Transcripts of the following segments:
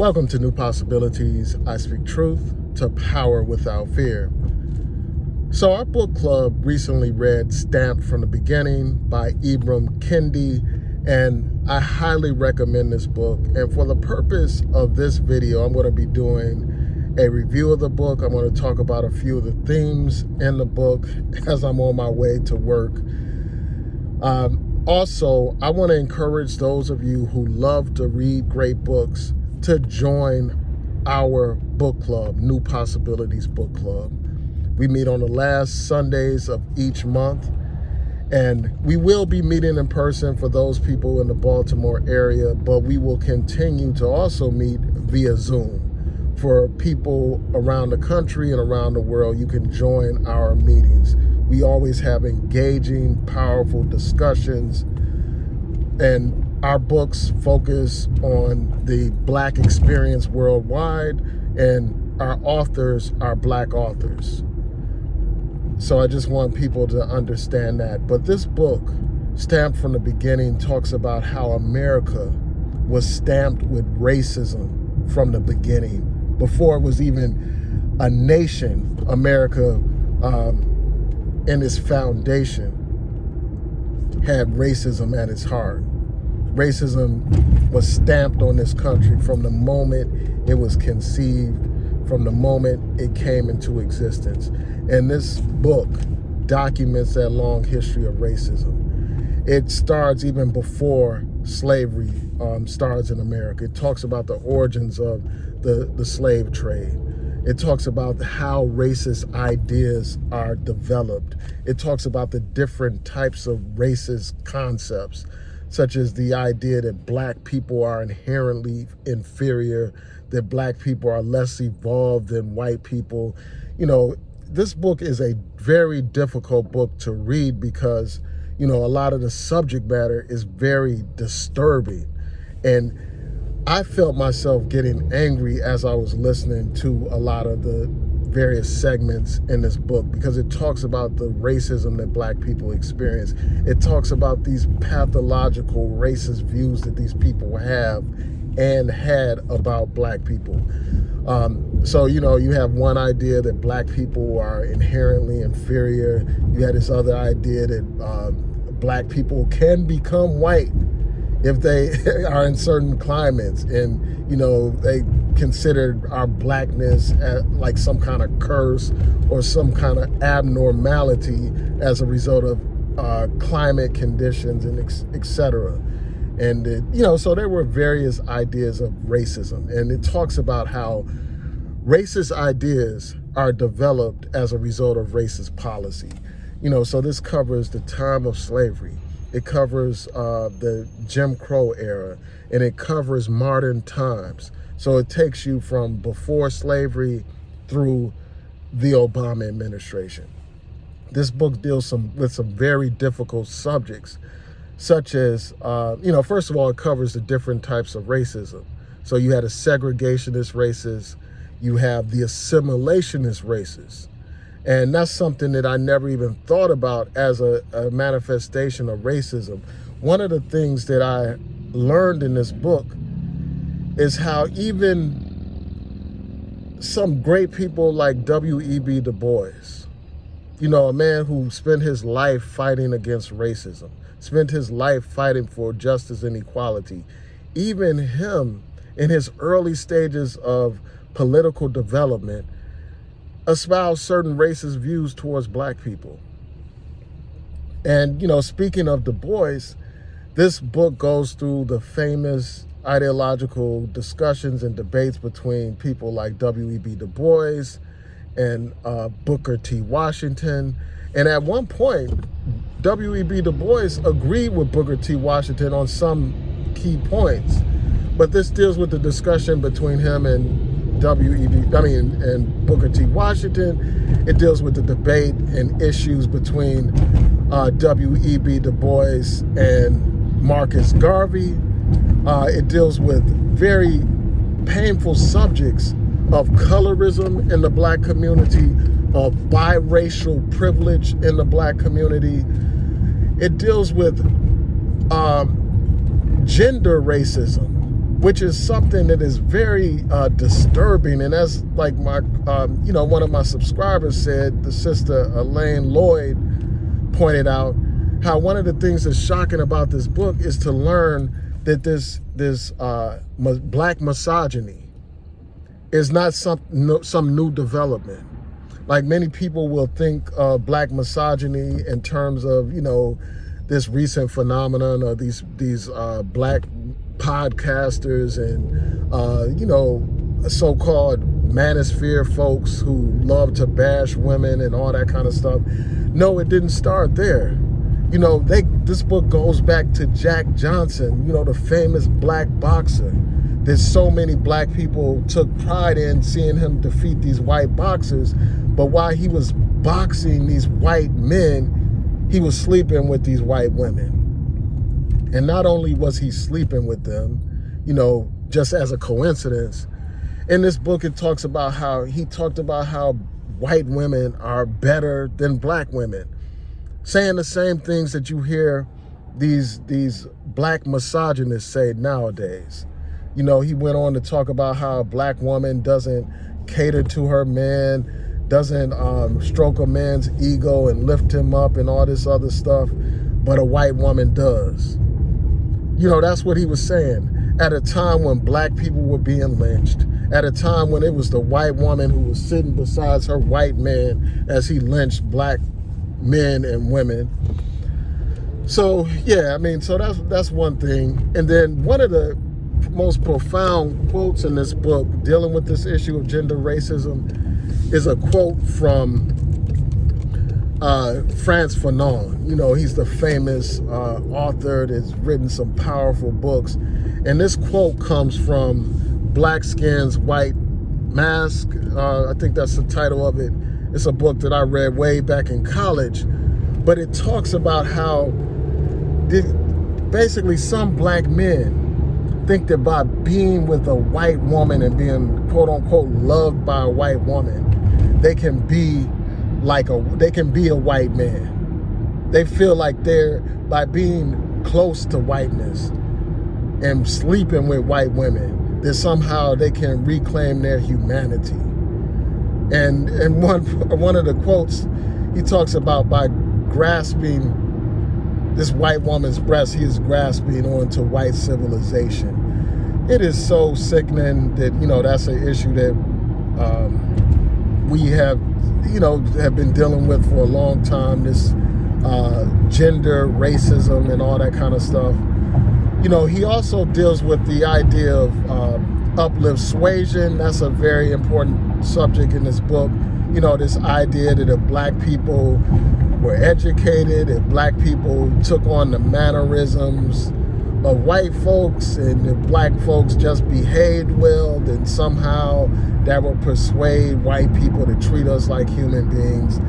Welcome to New Possibilities. I speak truth to power without fear. So our book club recently read Stamped from the Beginning by Ibram, Kendi, and I highly recommend this book. And for the purpose of this video, I'm going to be doing a review of the book. I'm going to talk about a few of the themes in the book as I'm on my way to work. Also, I want to encourage those of you who love to read great books to join our book club, New Possibilities Book Club. We meet on the last Sundays of each month, and we will be meeting in person for those people in the Baltimore area, but we will continue to also meet via Zoom. For people around the country and around the world, you can join our meetings. We always have engaging, powerful discussions, and our books focus on the Black experience worldwide, and our authors are Black authors. So I just want people to understand that. But this book, Stamped from the Beginning, talks about how America was stamped with racism from the beginning. Before it was even a nation, America in its foundation had racism at its heart. Racism was stamped on this country from the moment it was conceived, from the moment it came into existence. And this book documents that long history of racism. It starts even before slavery starts in America. It talks about the origins of the slave trade. It talks about how racist ideas are developed. It talks about the different types of racist concepts, such as the idea that Black people are inherently inferior, that Black people are less evolved than white people. You know, this book is a very difficult book to read because, you know, a lot of the subject matter is very disturbing. And I felt myself getting angry as I was listening to a lot of the various segments in this book, because it talks about the racism that Black people experience. It talks about these pathological racist views that these people have and had about Black people. So, you know, you have one idea that Black people are inherently inferior. You had this other idea that Black people can become white if they are in certain climates, and, you know, they considered our Blackness as like some kind of curse or some kind of abnormality as a result of climate conditions and et cetera. And, you know, so there were various ideas of racism. And it talks about how racist ideas are developed as a result of racist policy. You know, so this covers the time of slavery. It covers the Jim Crow era, and it covers modern times. So it takes you from before slavery through the Obama administration. This book deals with some very difficult subjects, such as, you know, first of all, it covers the different types of racism. So you had a segregationist racist, you have the assimilationist racist. And that's something that I never even thought about as a manifestation of racism. One of the things that I learned in this book is how even some great people like W.E.B. Du Bois, you know, a man who spent his life fighting against racism, spent his life fighting for justice and equality, even him in his early stages of political development espouse certain racist views towards Black people. And, you know, speaking of Du Bois, this book goes through the famous ideological discussions and debates between people like W.E.B. Du Bois and Booker T. Washington. And at one point, W.E.B. Du Bois agreed with Booker T. Washington on some key points. But this deals with the discussion between him and and Booker T. Washington. It deals with the debate and issues between W.E.B. Du Bois and Marcus Garvey. It deals with very painful subjects of colorism in the Black community, of biracial privilege in the Black community. It deals with gender racism which is something that is very disturbing. And as like my, one of my subscribers said, the sister Elaine Lloyd pointed out, how one of the things that's shocking about this book is to learn that this black misogyny is not some new development. Like, many people will think of black misogyny in terms of, this recent phenomenon of these black podcasters and, so-called manosphere folks who love to bash women and all that kind of stuff. No, it didn't start there. This book goes back to Jack Johnson, the famous black boxer. There's so many black people took pride in seeing him defeat these white boxers. But while he was boxing these white men, he was sleeping with these white women. And not only was he sleeping with them, just as a coincidence, in this book it talks about how white women are better than black women, saying the same things that you hear these black misogynists say nowadays. He went on to talk about how a black woman doesn't cater to her man, doesn't stroke a man's ego and lift him up and all this other stuff, but a white woman does. That's what he was saying. At a time when black people were being lynched, at a time when it was the white woman who was sitting beside her white man as he lynched black men and women. So yeah, so that's one thing. And then one of the most profound quotes in this book dealing with this issue of gender racism is a quote from Frantz Fanon. He's the famous author that's written some powerful books. And this quote comes from Black Skin's White Mask. I think that's the title of it. It's a book that I read way back in college. But it talks about how basically some black men think that by being with a white woman and being quote unquote loved by a white woman, they can be a white man. They feel like by being close to whiteness and sleeping with white women, that somehow they can reclaim their humanity. And one of the quotes, he talks about by grasping this white woman's breast, he is grasping onto white civilization. It is so sickening that, that's an issue that we have been dealing with for a long time, this gender racism and all that kind of stuff. He also deals with the idea of uplift suasion. That's a very important subject in this book. This idea that if black people were educated, if black people took on the mannerisms of white folks, and if black folks just behaved well, then somehow that will persuade white people to treat us like human beings.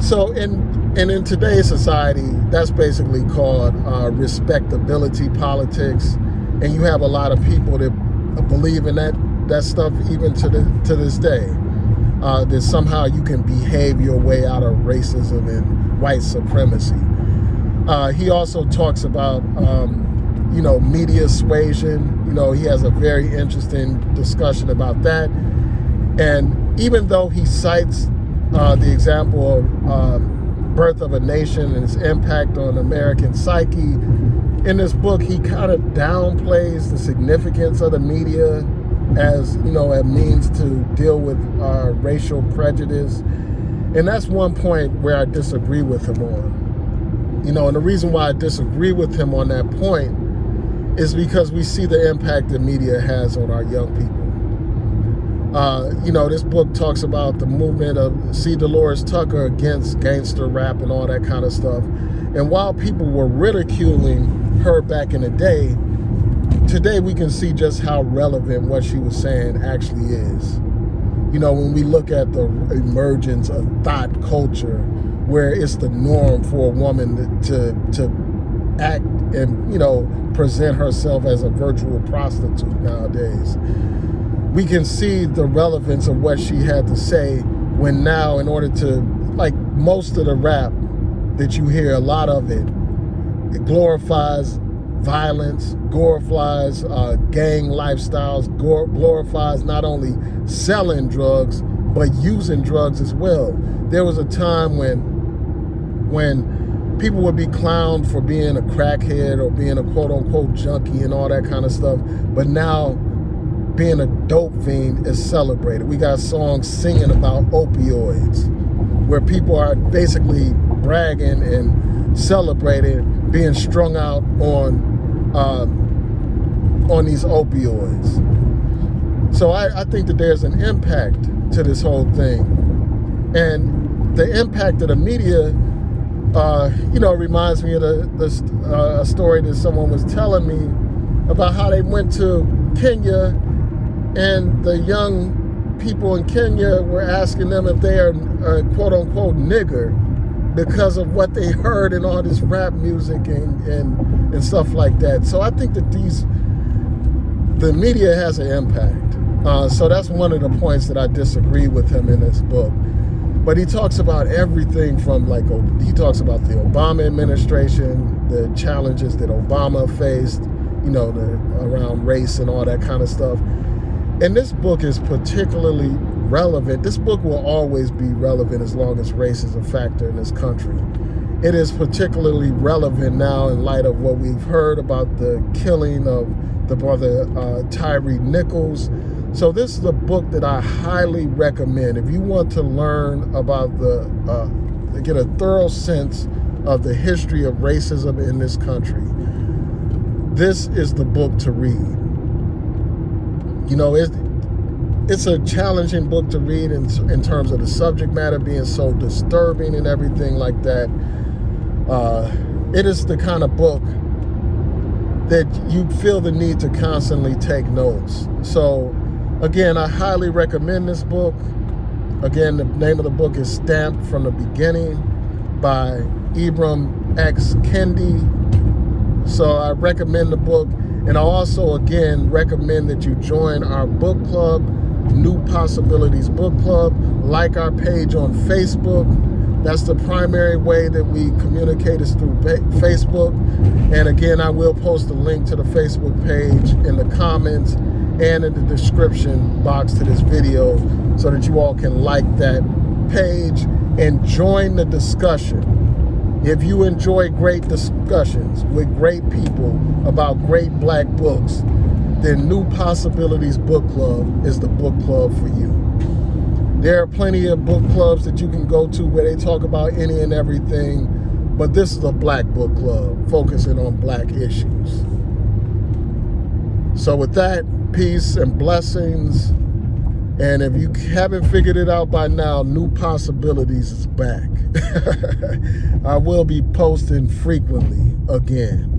So in today's society, that's basically called respectability politics. And you have a lot of people that believe in that stuff even to this day. That somehow you can behave your way out of racism and white supremacy. He also talks about, media suasion. He has a very interesting discussion about that. And even though he cites the example of Birth of a Nation and its impact on American psyche, in this book, he kind of downplays the significance of the media as, a means to deal with racial prejudice. And that's one point where I disagree with him on. And the reason why I disagree with him on that point is because we see the impact the media has on our young people. This book talks about the movement of C. Dolores Tucker against gangster rap and all that kind of stuff. And while people were ridiculing her back in the day, today we can see just how relevant what she was saying actually is. When we look at the emergence of thought culture, where it's the norm for a woman to act and, present herself as a virtual prostitute nowadays, we can see the relevance of what she had to say when now, in order to, like most of the rap that you hear, a lot of it glorifies violence, glorifies gang lifestyles, glorifies not only selling drugs, but using drugs as well. There was a time when people would be clowned for being a crackhead or being a quote-unquote junkie and all that kind of stuff, but now being a dope fiend is celebrated. We got songs singing about opioids, where people are basically bragging and celebrating being strung out on these opioids. So I think that there's an impact to this whole thing. And the impact of the media, reminds me of a story that someone was telling me about how they went to Kenya, and the young people in Kenya were asking them if they are quote-unquote nigger because of what they heard in all this rap music and stuff like that. So I think that the media has an impact. So that's one of the points that I disagree with him in this book. But he talks about everything from he talks about the Obama administration, the challenges that Obama faced, around race and all that kind of stuff. And this book is particularly relevant. This book will always be relevant as long as race is a factor in this country. It is particularly relevant now in light of what we've heard about the killing of the brother Tyree Nichols. So this is a book that I highly recommend. If you want to learn about get a thorough sense of the history of racism in this country, this is the book to read. It's a challenging book to read in terms of the subject matter being so disturbing and everything like that. It is the kind of book that you feel the need to constantly take notes. So, again, I highly recommend this book. Again, the name of the book is Stamped from the Beginning by Ibram X. Kendi. So I recommend the book. And I also, again, recommend that you join our book club, New Possibilities Book Club. Like our page on Facebook. That's the primary way that we communicate is through Facebook. And again, I will post a link to the Facebook page in the comments and in the description box to this video so that you all can like that page and join the discussion. If you enjoy great discussions with great people about great black books, then New Possibilities Book Club is the book club for you. There are plenty of book clubs that you can go to where they talk about any and everything, but this is a black book club focusing on black issues. So with that, peace and blessings. And if you haven't figured it out by now, New Possibilities is back. I will be posting frequently again.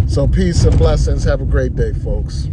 So peace and blessings. Have a great day, folks.